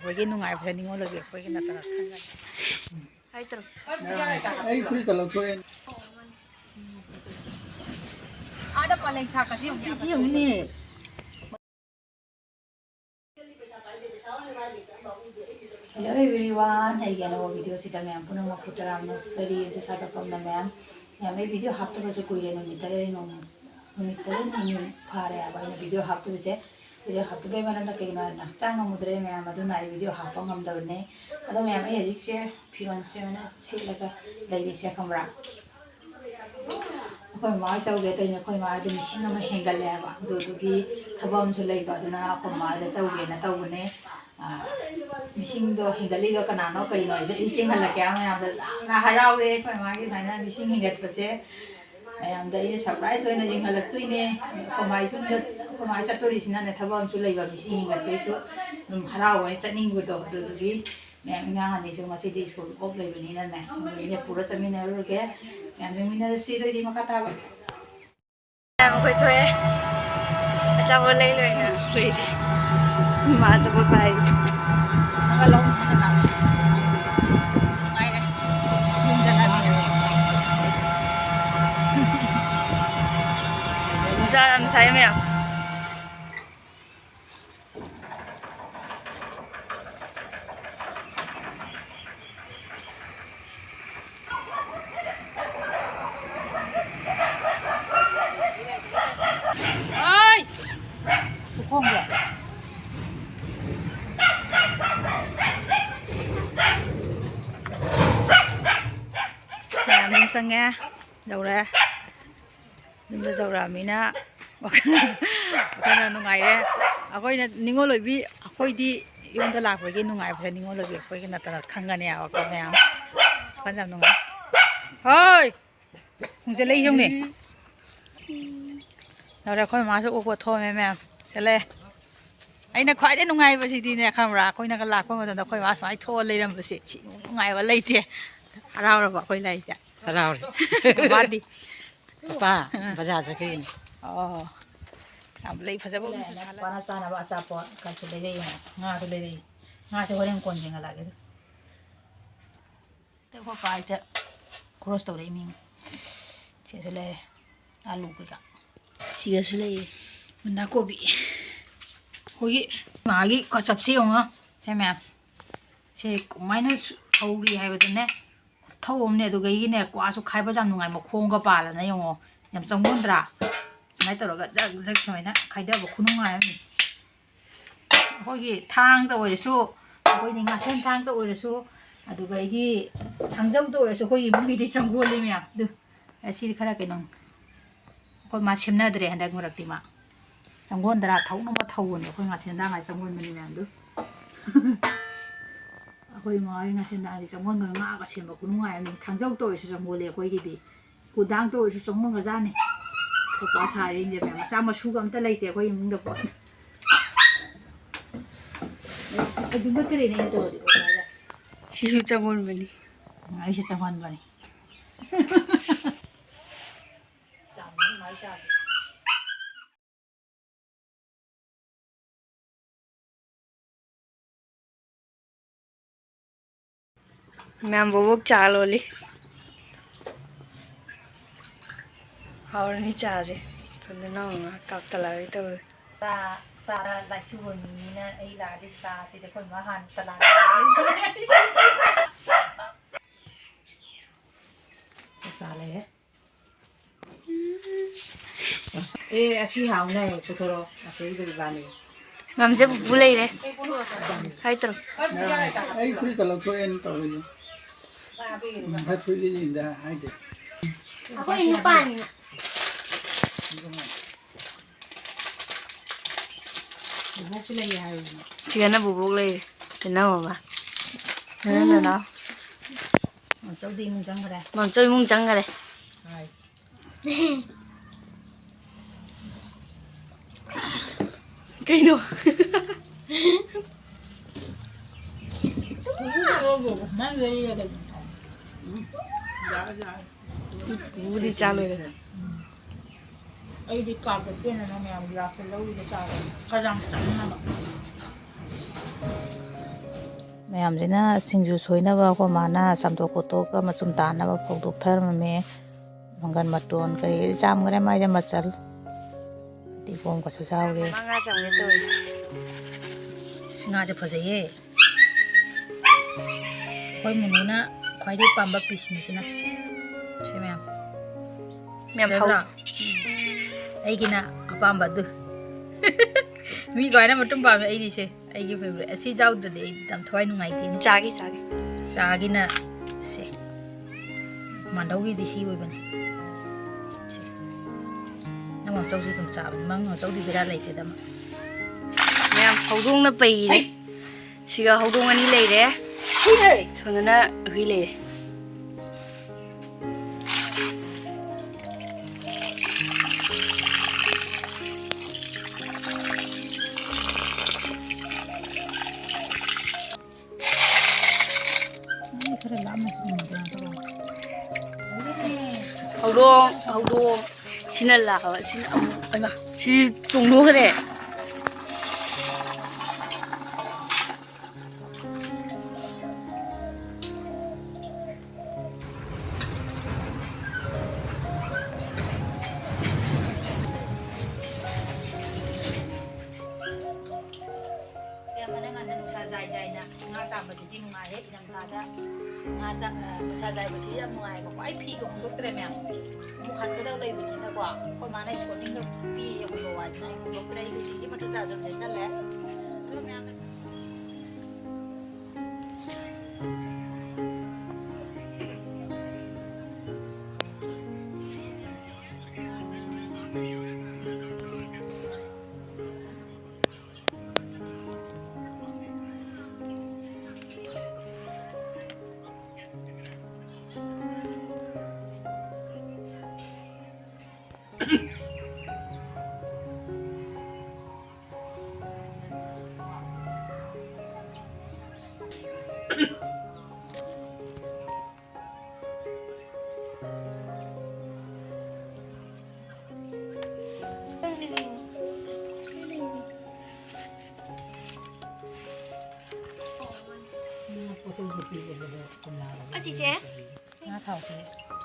ꯂꯥꯛꯄꯒꯤ ꯅꯨꯡꯉꯥꯏꯕ꯭ꯔꯥ ꯅꯤꯡꯉꯣꯜ ꯂꯣꯏꯕꯤꯔꯛꯄꯒꯤ ꯅꯠꯇꯅ ꯈꯪꯒꯅꯤ ꯍꯥꯏꯇ꯭ꯔꯣ ꯑꯩ ꯐꯨꯔꯤꯠꯀ ꯂꯧꯊꯣꯛꯑꯦ ꯑꯥꯗ ꯄꯂꯦꯡ ꯁꯥꯛꯀꯁꯤ ꯌꯦꯡꯅꯤ Hello everyone, Eigi Channel video sida mayam puna makutra amna sari je sada pamna mayam. Yame video hafta base kuire no mitare no ni phare aba ina video hafta be mana na kena na chang mudre mayam adu na video hafta ngam da ne. Ado mayam ai hajik se phiron se na se laga lai se khamra. Koi ma sau ge tai na koi ma adu machine ma Hengatle ba do gi thabam su lai ba duna ko ma da sau ge na tau ne. Missing do Hengatle do kanano kay no ising halake am na haraw re ko ma gi sana missing hingat pa se ayam da ine surprise hoina jing halak tu ine ko mai chatori sina ne thabam chu leiba missing hingat pe su haraw ai chaning bu do gi me nga ani su ngasi di school of leiba ni na ne ne pura chamina ro ge ya ne mina si do di makata ba am ko thoe acha bo lei loi na loi ma cha bo pai Long na ngay này dùng chân làm gì ra làm sao mẹ ơi không được sang nghe dầu ra nhưng mà dầu ra mình á cái nó ngày đấy khôi là níng ngồi bị khôi đi用的lạc với cái nung ngày phải níng ngồi bị khôi cái nào khăng cái nào cái nào quan trọng nung thôi không sẽ lấy không nè dầu ra khôi má sẽ uống thôi mẹ sẽ lấy anh nó khoái đến nung ngày vậy thì nè camera khôi nó cái lạc qua mà tao khôi má phải thôi lấy làm gì chị nung ngày và lấy tiền rau rồi bảo khôi lấy vậy Rau Bắt đi. Apa? Baca sekali. Oh. Am lấy Fajabna Loire. Panasan apa asap kan sudah lagi nga sudah lagi. Nga se orang konjeng ala gitu. Tapi kok kai te cross tau dai ming. Se sudah alu ka. Siga sudah benda kopi. Hoigi magi ko sabsi onga. Se me. Se minus auri hai badane. Thâu ông này tụi cái này quá số khai bao giờ nung ngày một khôn có bà là này không nhầm trong môn ra này tụi nó cái rất rồi nè khai đeo một khung nung ngày 거기 탕도 올수 거기 내가 선 탕도 올수 아도 거기 당정도 올수 거기 무기디 정골리면 두 아시 카라게 농 거기 마 심나들이 한다 그랬디마 정골들아 타우는 거 타우네 거기 같이 나가 정골면이면 두 거기 뭐 아이가 신나지 정골면 나가 심어 그놈아 당정도 올수 정골이 거기디 고당도 올수 정골 거자네 그 과사리 이제 뭐 싸마 수감 떨레이때 거기 문도 뭐 Aduh, betul ini itu. Sisu campur bani. Ngai si campur bani. Campur ngai sah. Ma'am bobok chalo li. Haur ni chaje. Sunde na kap talai to. Sa lại xu hướng mình nè, ấy là đi sa thì để con má hàn tạt lại. Sa này. Eh, asih hau này, putoro, asih itu bani. Ma'am se bulai re. Hai tro. Ay, kuri kalau tu en tahu ni. Hai kuri ni dah, hai deh. Aku ini pan. Bố cái này hay. Chị nó bubuk le. Thế nào mà? Thế nào? Mắm châu đi mung trắng cái này. Mắm chơi mung trắng cái này. Hay. Cái nào? Mang về là được. Bu đi cha rồi. Ấy đi cọp cái tiền này nó mèo ra cái lâu đi cái sao cái răng trắng nó. ꯃꯌꯥꯝꯁꯤꯅ ꯁꯤꯡꯖꯨ ꯁꯣꯏꯅꯕ ꯑꯩꯈꯣꯏ ꯃꯥꯅ ꯆꯥꯝꯊꯣꯛ ꯈꯣꯠꯇꯣꯛꯑꯒ ꯃꯆꯨꯝ ꯇꯥꯅꯕ ꯐꯧꯗꯣꯛꯊꯔꯝꯃꯦ ꯃꯪꯒꯟ ꯃꯇꯣꯟ ꯀꯔꯤ ꯆꯥꯝꯈ꯭ꯔꯦ ꯃꯥꯏꯗ ꯃꯆꯜ ꯐꯗꯤꯒꯣꯝꯒꯁꯨ ꯌꯥꯎꯔꯦ ꯉꯥ ꯆꯥꯝꯒꯦ ꯇꯧꯋꯤ ꯁꯤ ꯉꯥꯁꯦ ꯐꯖꯩꯌꯦ ꯑꯩꯈꯣꯏ ꯃꯨꯅꯨꯅ ꯈ꯭ꯋꯥꯏꯗꯒꯤ ꯄꯥꯝꯕ ꯄꯤꯁꯅꯤ ꯁꯤꯅ ꯁꯤ ꯃꯌꯥꯝ ꯍꯧ ꯑꯩꯒꯤꯅ ꯑꯄꯥꯝꯕ ꯑꯗꯨ ꯃꯤ ꯀꯃꯥꯏꯅ ꯃꯇꯨꯡ ꯄꯥꯝꯃꯦ ꯑꯩꯗꯤꯁꯦ ꯑꯩꯒꯤ ꯐꯦꯚꯣꯔꯥꯏꯠ ꯑꯁꯤ ꯌꯥꯎꯗ꯭ꯔꯗꯤ ꯑꯩ ꯌꯥꯝ ꯊꯋꯥꯏ ꯅꯨꯡꯉꯥꯏꯇꯦꯅꯦ ꯆꯥꯒꯦ ꯆꯥꯒꯤꯅ ꯁꯦ ꯃꯥꯟꯗꯧꯒꯤꯗꯤ ꯁꯤ ꯑꯣꯏꯕꯅꯦ ꯁꯦ ꯅꯪ ꯃꯆꯧꯁꯨ ꯑꯗꯨꯝ ꯆꯥꯕꯅꯤ ꯃꯪ ꯃꯆꯧꯗꯤ ꯕꯦꯔꯥ ꯂꯩꯇꯦꯗ ꯑꯃ ꯃꯌꯥꯝ ꯍꯧꯗꯣꯡꯅ ꯄꯩꯔꯦ ꯁꯤꯒ ꯍꯧꯗꯣꯡ ꯑꯅꯤ ꯂꯩꯔꯦ ꯁꯣꯝꯗꯅ ꯍꯨꯏ ꯂꯩꯔꯦ खरे लाम hầu xin là xin ông ấy mà xin trùng núa cái này nusa zai ba chi yam nuai ba ai phi ko ko tre me mu han ka da lai bi na kwa ko ma na sporting ka pi ya ko wa na ko tre ji ma tu ta so se sa le to me am chị chế na thảo thì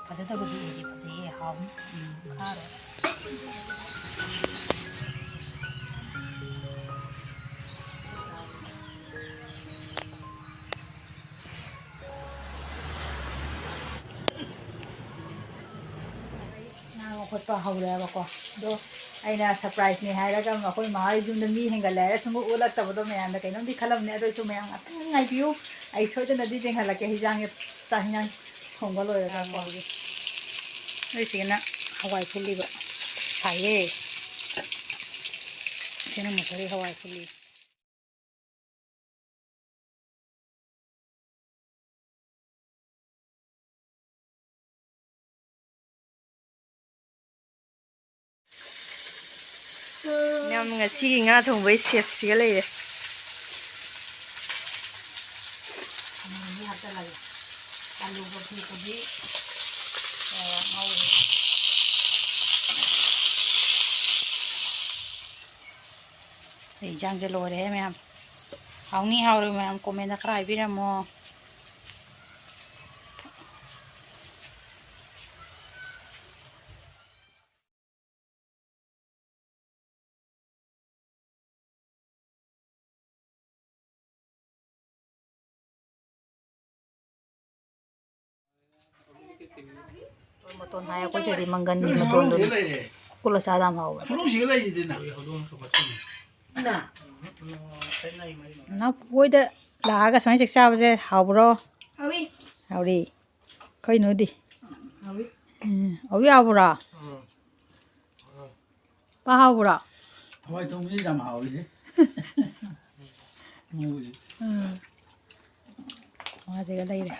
phải sẽ tao bị gì phải sẽ hỏng khá rồi nào một phần hậu rồi bà con đâu ai là surprise này hay là cái mà khôi máu dùng để mi Hengatle xong rồi ulat tao đó mày ăn cái nó đi khá lắm nè rồi chúng mày ăn ngay phiêu ai thôi cho nó đi trên hay là cái hình dạng ta hình dạng không có lời là còn gì đây chỉ là Hawaii fully vậy phải ye cái này một cái Hawaii fully Nam ngasi nga thong với sẹp xía lấy đấy. ini harga lagi alu kopi mau thì Giang Lôi đấy em hóng ni hao rồi em comment ra cái biết em mua một tuần hai có chơi đi mang gần đi một tuần rồi cô là sao làm hậu nó vui đó là cái sáng sạch sao vậy hậu bro hậu đi coi nữa đi hậu hậu bro ba hậu bro Thôi không biết làm hậu gì hoa gì cái đây này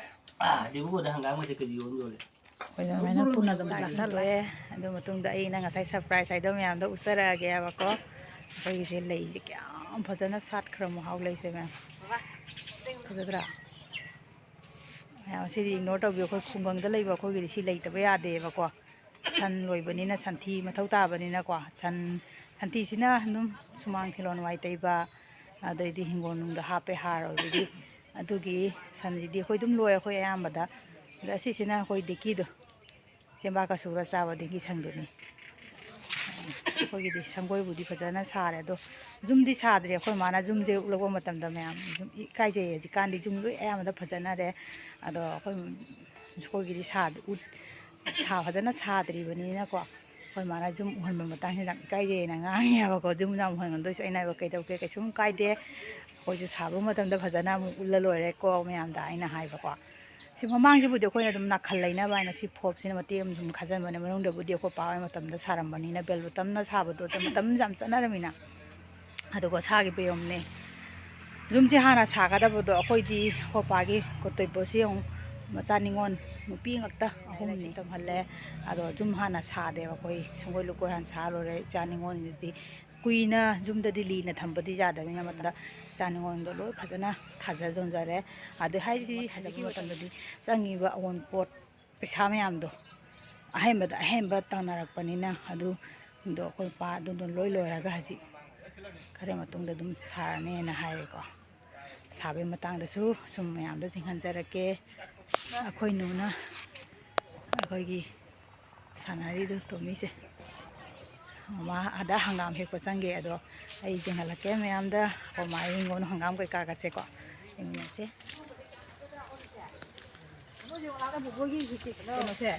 chỉ muốn hàng ngàn mà thì cái gì cũng rồi bây giờ mấy nó phun là tầm sát rồi đó mà tung đây năng cái surprise sai đâu mày đâu sợ ra kìa bà có bây giờ lấy cái phải cho nó sát kh럼 hậu lấy xem mày cái gì đó nào xí đi nói đâu việc khôi khung bằng đó lấy vào khôi cái xí lấy tập bây để bà có săn lôi bên này săn thi mà thâu ta bên này quá săn thi xí na nung sumang thilon white tay ba đây đi hingon nung đó happy har rồi đi ꯑꯗꯨꯒꯤ ꯁꯟꯁꯤꯗꯤ ꯑꯩꯈꯣꯏ ꯑꯗꯨꯝ ꯂꯣꯏ ꯑꯩꯈꯣꯏ ꯑꯌꯥꯝꯕꯗ ꯑꯗ ꯑꯁꯤꯁꯤꯅ ꯑꯩꯈꯣꯏ ꯗꯤꯛꯀꯤꯗꯣ ꯆꯦꯡꯕꯥꯛꯀ ꯁꯨꯔ ꯆꯥꯕ ꯗꯤꯛꯀꯤ ꯁꯪꯗꯨꯅꯤ ꯑꯩꯈꯣꯏꯒꯤꯗꯤ ꯁꯪꯒꯣꯏꯕꯨꯗꯤ ꯐꯖꯅ ꯁꯥꯔꯦ ꯑꯗꯣ ꯖꯨꯝꯗꯤ ꯁꯥꯗ꯭ꯔꯤ ꯑꯩꯈꯣꯏ ꯃꯥꯅ ꯖꯨꯝꯁꯦ ꯎꯠꯂꯛꯄ ꯃꯇꯝꯗ ꯃꯌꯥꯝ ꯖꯨꯝ ꯏꯀꯥꯏꯖꯩ ꯍꯧꯖꯤꯛꯀꯥꯟꯗꯤ ꯖꯨꯝ ꯂꯣꯏ ꯑꯌꯥꯝꯕꯗ ꯐꯖꯅꯔꯦ ꯑꯗꯣ ꯑꯩꯈꯣꯏꯒꯤꯗꯤ ꯐꯖꯅ ꯁꯥꯗ꯭ꯔꯤꯕꯅꯤꯅꯀꯣ ꯑꯩꯈꯣꯏ ꯃꯥꯅ ꯖꯨꯝ ꯎꯍꯟꯕ ꯃꯇꯥꯡꯁꯤꯗ ꯌꯥꯝ ꯏꯀꯥꯏꯖꯩꯑꯅ ꯉꯥꯡꯉꯦꯕꯀꯣ ꯖꯨꯝ ꯌꯥꯝ ꯎꯍꯟꯒꯟꯗꯣꯏꯁꯨ ꯑꯩꯅ ꯍꯥꯏꯕ ꯀꯩꯗꯧꯒꯦ ꯀꯩꯁꯨꯝ ꯀꯥꯏꯗꯦ ꯑꯩꯈꯣꯏꯁꯨ ꯁꯥꯕ ꯃꯇꯝꯗ ꯐꯖꯅ ꯑꯃꯨꯛ ꯎꯠꯂ ꯂꯣꯏꯔꯦꯀꯣ ꯃꯌꯥꯝꯗ ꯑꯩꯅ ꯍꯥꯏꯕꯀꯣ ꯁꯤ ꯃꯃꯥꯡꯁꯤꯕꯨꯗꯤ ꯑꯩꯈꯣꯏꯅ ꯑꯗꯨꯝ ꯅꯥꯈꯜ ꯂꯩꯅꯕ ꯍꯥꯏꯅ ꯁꯤ ꯐꯣꯞꯁꯤꯅ ꯃꯇꯦꯛ ꯑꯃ ꯁꯨꯝ ꯈꯥꯖꯤꯟꯕꯅꯦ ꯃꯅꯨꯡꯗꯕꯨꯗꯤ ꯑꯩꯈꯣꯏ ꯄꯥ ꯍꯣꯏ ꯃꯇꯝꯗ ꯁꯥꯔꯝꯕꯅꯤꯅ ꯕꯦꯜꯕꯇꯝꯅ ꯁꯥꯕꯗꯣ ꯃꯇꯝꯁꯦ ꯌꯥꯝ ꯆꯠꯅꯔꯝꯃꯤꯅ ꯑꯗꯨꯒ ꯁꯥꯈꯤꯕ ꯌꯦꯡꯉꯨꯅꯦ ꯖꯨꯝꯁꯦ ꯍꯥꯟꯅ ꯁꯥꯒꯗꯕꯗꯣ ꯑꯩꯈꯣꯏꯗꯤ ꯈꯣꯄꯥꯒꯤ ꯀꯣꯇꯣꯏꯕꯣꯁꯤ ꯌꯦꯡꯉꯨ ꯃꯆꯥ ꯅꯤꯉꯣꯜ ꯅꯨꯄꯤ ꯉꯥꯛꯇ ꯑꯍꯨꯝꯅꯤ ꯇꯝꯍꯜꯂꯦ ꯑꯗꯣ ꯖꯨꯝ ꯍꯥꯟꯅ ꯁꯥꯗꯦꯕ ꯑꯩꯈꯣꯏ ꯁꯪꯒꯣꯏ ꯂꯨꯀꯣꯏ ꯍꯥꯟꯅ ꯁꯥ ꯂꯣꯏꯔꯦ ꯏꯆꯥ ꯅꯤꯉꯣꯜꯗꯨꯗꯤ ꯀꯨꯏꯅ ꯖꯨꯝꯗꯗꯤ ꯂꯤꯅ ꯊꯝꯕꯗꯤ ꯌꯥꯗꯕꯅꯤꯅ ꯃꯇꯝꯗ ꯏꯆꯥ ꯅꯤꯉꯣꯜꯗꯣ ꯂꯣꯏ ꯐꯖꯅ ꯊꯥꯖ ꯌꯣꯟꯖꯔꯦ ꯑꯗꯨ ꯍꯥꯏꯖꯕ ꯃꯇꯝꯗꯗꯤ ꯆꯪꯉꯤꯕ ꯑꯑꯣꯟꯄꯣꯠ ꯄꯩꯁꯥ ꯃꯌꯥꯝꯗꯣ ꯑꯍꯦꯟꯕ ꯇꯥꯟꯅꯔꯛꯄꯅꯤꯅ ꯑꯗꯨꯗꯣ ꯑꯩꯈꯣꯏ ꯄꯥ ꯑꯗꯨꯗꯣ ꯂꯣꯏ ꯂꯣꯏꯔꯒ ꯍꯧꯖꯤꯛ ꯈꯔ ꯃꯇꯨꯡꯗ ꯑꯗꯨꯝ ꯁꯥꯔꯅꯦꯅ ꯍꯥꯏꯔꯦꯀꯣ ꯁꯥꯕꯒꯤ ꯃꯇꯥꯡꯗꯁꯨ ꯁꯨꯝ ꯃꯌꯥꯝꯗ ꯆꯤꯡꯍꯟꯖꯔꯛꯀꯦ ꯑꯩꯈꯣꯏ ꯅꯨꯅ ꯑꯩꯈꯣꯏꯒꯤ ꯁꯥꯟꯅꯔꯤꯗꯨ ꯇꯣꯃꯤꯁꯦ ꯃꯥ ꯑꯗ ꯍꯪꯒꯥꯝ ꯍꯦꯛꯄ ꯆꯪꯒꯦ ꯑꯗꯣ ꯑꯩ ꯆꯤꯡꯍꯜꯂꯛꯀꯦ ꯃꯌꯥꯝꯗ ꯑꯩꯈꯣꯏ ꯃꯥ ꯍꯤꯡꯒꯣꯜ ꯍꯪꯒꯥꯝ ꯀꯩꯀꯥꯒꯁꯦꯀꯣ ꯌꯦꯡꯃꯤꯟꯅꯁꯦ ꯀꯩꯅꯣꯁꯦ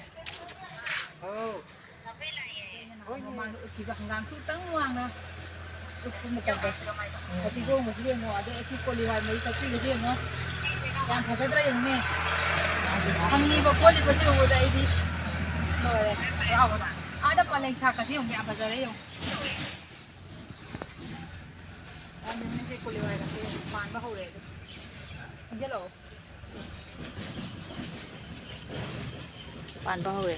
ꯃꯃꯥꯡꯗ ꯎꯠꯈꯤꯕ ꯍꯪꯒꯥꯝꯁꯨ ꯈꯤꯇꯪ ꯋꯥꯡꯅ ꯎꯠꯄ ꯃꯇꯝꯗ ꯐꯗꯤꯒꯣꯝꯒꯁꯨ ꯌꯦꯡꯉꯣ ꯑꯗꯩ ꯑꯁꯤ ꯀꯣꯂꯤꯋꯥꯏ ꯃꯔꯤ ꯆꯠꯄꯤꯒꯁꯨ ꯌꯦꯡꯉꯣ ꯌꯥꯝ ꯐꯖꯗ꯭ꯔꯥ ꯌꯦꯡꯉꯨꯅꯦ ꯁꯪꯉꯤꯕ ꯈꯣꯠꯂꯤꯕꯁꯦ ꯎꯕꯗ ꯑꯩꯗꯤ ꯂꯣꯏꯔꯦ ꯍꯔꯥꯎꯕꯗ ꯑꯥꯗ ꯄꯥꯂꯦꯡ ꯁꯥꯛꯀꯁꯦ ꯌꯦꯡꯉꯨ ꯌꯥꯝ ꯐꯖꯔꯦ ꯌꯦꯡꯉꯨ ꯌꯥꯝ ꯌꯦꯡꯉꯨꯅꯦ ꯀꯣꯂꯤꯋꯥꯏꯒꯁꯦ ꯄꯥꯟꯕ ꯍꯧꯔꯦ ꯑꯗꯨ ꯏꯟꯖꯜꯂꯛꯑꯣ ꯄꯥꯟꯕ ꯍꯧꯔꯦ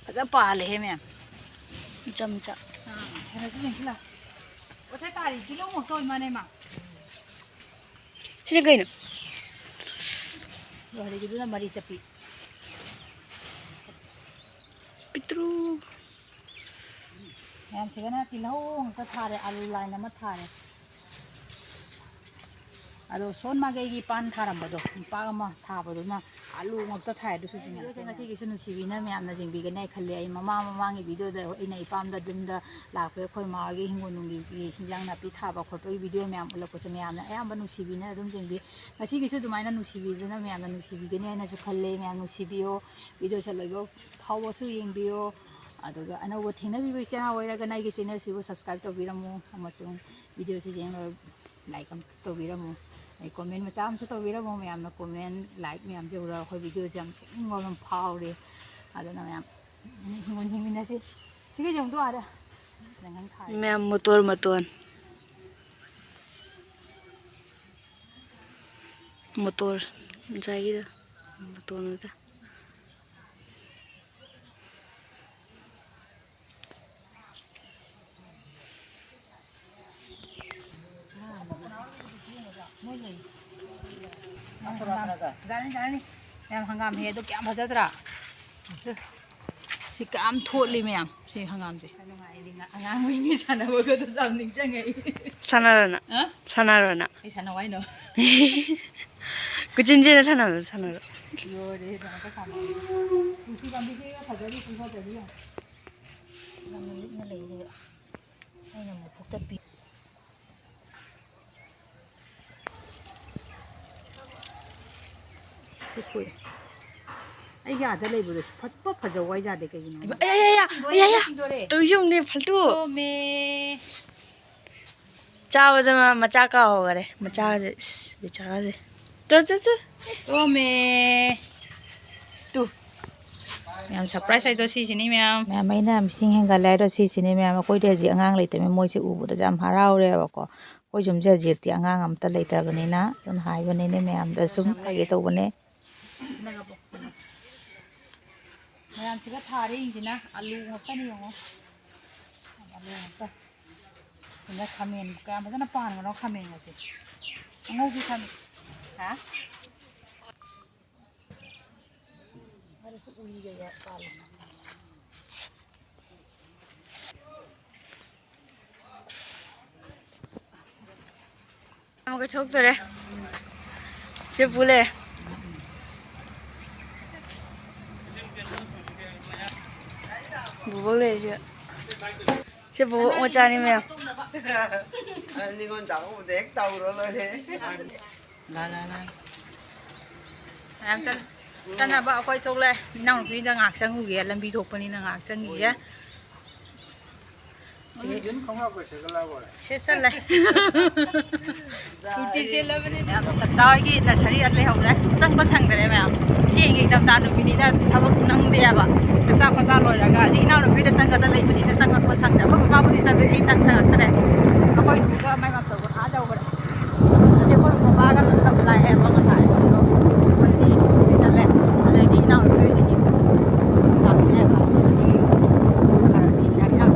ꯐꯖ ꯄꯥꯜꯂꯦꯍꯦ ꯃꯌꯥꯝ ꯆꯝꯆ ꯁꯦꯅꯁꯨ ꯌꯦꯡꯁꯤꯜꯂ ꯄꯣꯠꯆꯩ ꯇꯥꯔꯤ ꯀꯤꯂꯣ ꯃꯨꯛꯇ ꯑꯣꯏ ꯃꯥꯅꯦ ꯃꯥ ꯁꯤꯅ ꯀꯩꯅꯣ ꯍꯧꯖꯤꯛꯀꯤꯗꯨꯅ ꯃꯔꯤ ꯆꯠꯄꯤ ꯄꯤꯇ꯭ꯔꯨ ꯃꯌꯥꯝꯁꯤꯒꯅ ꯇꯤꯜꯍꯧ ꯉꯥꯛꯇ ꯊꯥꯔꯦ ꯑꯥꯂꯨ ꯂꯥꯏꯟ ꯑꯃ ꯊꯥꯔꯦ ꯑꯗꯣ ꯁꯣꯟ ꯃꯥꯒꯩꯒꯤ ꯄꯥꯟ ꯊꯥꯔꯝꯕꯗꯣ ꯄꯥꯛ ꯑꯃ ꯊꯥꯕꯗꯨꯅ ꯑꯥꯂꯨ ꯉꯥꯛꯇ ꯊꯥꯏ ꯑꯗꯨꯁꯨ ꯚꯤꯗꯤꯑꯣꯁꯦ ꯉꯁꯤꯒꯤꯁꯨ ꯅꯨꯡꯁꯤꯕꯤꯅ ꯃꯌꯥꯝꯅ ꯌꯦꯡꯕꯤꯒꯅꯤ ꯈꯜꯂꯤ ꯑꯩ ꯃꯃꯥꯡꯒꯤ ꯚꯤꯗꯤꯑꯣꯗ ꯑꯩꯅ ꯏꯄꯥꯝꯗ ꯌꯨꯝꯗ ꯂꯥꯛꯄ ꯑꯩꯈꯣꯏ ꯃꯥꯒꯤ ꯍꯤꯡꯒꯣꯜ ꯅꯨꯡꯒꯤ ꯍꯤꯟꯖꯥꯡ ꯅꯥꯄꯤ ꯊꯥꯕ ꯈꯣꯠꯄꯒꯤ ꯚꯤꯗꯤꯑꯣ ꯃꯌꯥꯝ ꯎꯠꯂꯛꯄꯁꯦ ꯃꯌꯥꯝꯅ ꯑꯌꯥꯝꯕ ꯅꯨꯡꯁꯤꯕꯤꯅ ꯑꯗꯨꯝ ꯌꯦꯡꯕꯤ ꯉꯁꯤꯒꯤꯁꯨ ꯑꯗꯨꯃꯥꯏꯅ ꯅꯨꯡꯁꯤꯕꯤꯗꯨꯅ ꯃꯌꯥꯝꯅ ꯅꯨꯡꯁꯤꯕꯤꯒꯅꯤ ꯍꯥꯏꯅꯁꯨ ꯈꯜꯂꯦ ꯃꯌꯥꯝ ꯅꯨꯡꯁꯤꯕꯤꯌꯣ ꯚꯤꯗꯤꯑꯣꯁꯦ ꯂꯣꯏꯕ ꯐꯥꯎꯕꯁꯨ ꯌꯦꯡꯕꯤꯌꯣ ꯑꯗꯨꯒ ꯑꯅꯧꯕ ꯊꯦꯡꯅꯕꯤꯕ ꯏꯆꯥ ꯑꯣꯏꯔꯒꯅ ꯑꯩꯒꯤ ꯆꯦꯅꯦꯜꯁꯤꯕꯨ ꯁꯕꯁꯀ꯭ꯔꯥꯏꯕ ꯇꯧꯕꯤꯔꯝꯃꯨ ꯑꯃꯁꯨꯡ ꯚꯤꯗꯤꯑꯣꯁꯤ ꯌꯦꯡꯂꯒ ꯂꯥꯏꯛ ꯑꯃ ꯇꯧꯕꯤꯔꯝꯃꯨ ꯑꯩ ꯀꯣꯃꯦꯟ ꯃꯆꯥ ꯑꯃꯁꯨ ꯇꯧꯕꯤꯔꯝꯃꯨ ꯃꯌꯥꯝꯅ ꯀꯣꯃꯦꯟ ꯂꯥꯏꯛ ꯃꯌꯥꯝꯁꯦ ꯎꯔꯒ ꯑꯩꯈꯣꯏ ꯚꯤꯗꯤꯑꯣꯁꯦ ꯌꯥꯝ ꯁꯦꯝꯅꯤꯡꯕ ꯑꯃ ꯐꯥꯎꯔꯦ ꯑꯗꯨꯅ ꯃꯌꯥꯝ ꯍꯤꯡꯒꯣꯜ ꯍꯤꯡꯃꯤꯟꯅꯁꯤ ꯁꯤꯒꯤ ꯌꯦꯡꯗꯣ ꯑꯥꯗ ꯅꯪ ꯊꯥꯔꯦ ꯃꯌꯥꯝ ꯃꯇꯣꯟ ꯉꯁꯥꯏꯒꯤꯗꯣ ꯃꯇꯣꯟꯗꯨꯗ ꯖꯥꯔꯅꯤ ꯃꯌꯥꯝ ꯍꯪꯒꯥꯝ ꯍꯦꯛꯗꯣ ꯀꯌꯥꯝ ꯐꯖꯗ꯭ꯔꯥ ꯁꯤ ꯀꯌꯥꯝ ꯊꯣꯠꯂꯤ ꯃꯌꯥꯝ ꯁꯤ ꯍꯪꯒꯥꯝꯁꯦ ꯅꯨꯡꯉꯥꯏꯔꯤ ꯑꯉꯥꯡ ꯑꯣꯏꯔꯤꯉꯩ ꯁꯥꯟꯅꯕꯒꯗꯣ ꯌꯥꯝ ꯅꯤꯡꯁꯤꯡꯉꯛꯏ 사나로나 사나로나 ꯑꯩ ꯁꯥꯟꯅꯧ ꯍꯥꯏꯅꯣ 그진지는 사나로 사나로 ꯂꯣꯏꯔꯦ ꯅꯉꯥꯛꯇ ꯁꯥꯟꯅꯧ ꯅꯨꯡꯁꯤ ꯄꯥꯝꯕꯤꯁꯦ ꯐꯖꯔꯤ ꯐꯖꯔꯤ ꯌꯥꯝꯅ ꯂꯤꯛꯅ ꯂꯩꯔꯦ ꯑꯩꯅ ꯑꯃꯨꯛ ꯐꯨꯛꯇꯠꯄꯤ ꯁꯤ ꯀꯨꯏ ꯑꯩꯒꯤ ꯑꯥꯗ ꯂꯩꯕꯗꯁꯨ ꯐꯖꯧ ꯋꯥꯏꯖꯥꯗꯦ ꯀꯩꯒꯤꯅꯣ 야야야야야야 또이정네 팔도 ꯃꯦ 짜오다 마짜까 오가래 마짜지 비चारा지 저저저 ꯇꯣꯃꯦ ꯇꯨ ꯃꯌꯥꯝ ꯁꯔꯄ꯭ꯔꯥꯏꯖ ꯍꯥꯏꯗꯣ ꯁꯤꯁꯤꯅꯤ ꯃꯌꯥꯝ ꯑꯩꯅ ꯃꯤꯁꯤꯡ ꯍꯦꯟꯒꯠꯂꯦ ꯍꯥꯏꯗꯣ ꯁꯤꯁꯤꯅꯤ ꯃꯌꯥꯝ ꯑꯩꯈꯣꯏꯗꯤ ꯍꯧꯖꯤꯛ ꯑꯉꯥꯡ ꯂꯩꯇꯕꯅꯤꯅ ꯃꯣꯏꯁꯦ ꯎꯕꯗꯁꯨ ꯌꯥꯝ ꯍꯔꯥꯎꯔꯦꯕꯀꯣ ꯑꯩꯈꯣꯏ ꯌꯨꯝꯁꯦ ꯍꯧꯖꯤꯛꯇꯤ ꯑꯉꯥꯡ ꯑꯝꯇ ꯂꯩꯇꯕꯅꯤꯅ ꯑꯗꯨꯅ ꯍꯥꯏꯕꯅꯤꯅꯦ ꯃꯌꯥꯝꯗ ꯁꯨꯝ ꯍꯥꯏꯒꯦ ꯇꯧꯕꯅꯦ ꯃꯌꯥꯝꯁꯤꯒ ꯊꯥꯔꯦ ꯌꯦꯡꯁꯤꯅ ꯑꯥꯂꯨ ꯉꯥꯛꯇꯅꯤ ꯌꯦꯡꯉꯣ ꯑꯥꯂꯨ ꯉꯥꯛꯇ ꯁꯤꯅ ꯈꯥꯃꯦꯟ ꯀꯌꯥꯝ ꯐꯖꯅ ꯄꯥꯟꯒꯅꯣ ꯈꯥꯃꯦꯟꯒꯁꯦ ꯑꯉꯧꯕꯤ ꯈꯥꯃꯦꯟ ꯍꯥ 우리가 빨리 아무게 적더래 เชฟฟูเลยบูเลยเชฟฟูมาจานี่ไหมอ่ะนี่คนจังกูเด็กเต่าเลยลาem chân là bảo quay thuốc lên nòng phi đang ngạc sang ngủ làm bị thuốc bên này ngạc sang nghỉ á chết sân này tập cho cái là sari ăn lấy hậu đấy sang bắt sang đấy mẹ chị nghĩ tầm tàn được phi đi là thằng bác năng đi à bà cái sao phát rồi là cái gì nào được phi đã sang cái đó lấy phi đã sang cái sang đấy bác bác đi sang cái sang cái đấy mà quay thuốc cái mấy mặt rồi còn há đâu rồi chỉ có một ba cái lần tập lại em không có xài đâu quay đi sang đấy đây đi nào được phi đi làm cái này bà sang cái đi cái nào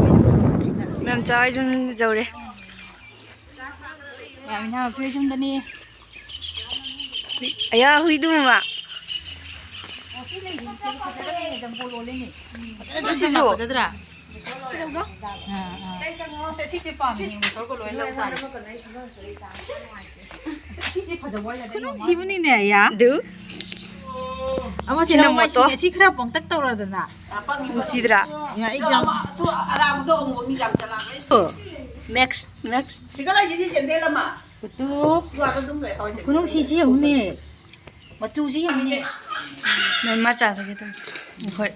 em trai chúng giàu đấy mình nào phía trong đây nè ấy à huy đúng mà Nó xí xù. Siapa ya? Duh, Ama sila mo to? Si krap pong tak tahu lah na. Sidra. Ya ikjam. Max. Betul. Kunung sisi yang ni. Batu sih yang ni. Nên mắt chả thấy cái thôi. Thôi.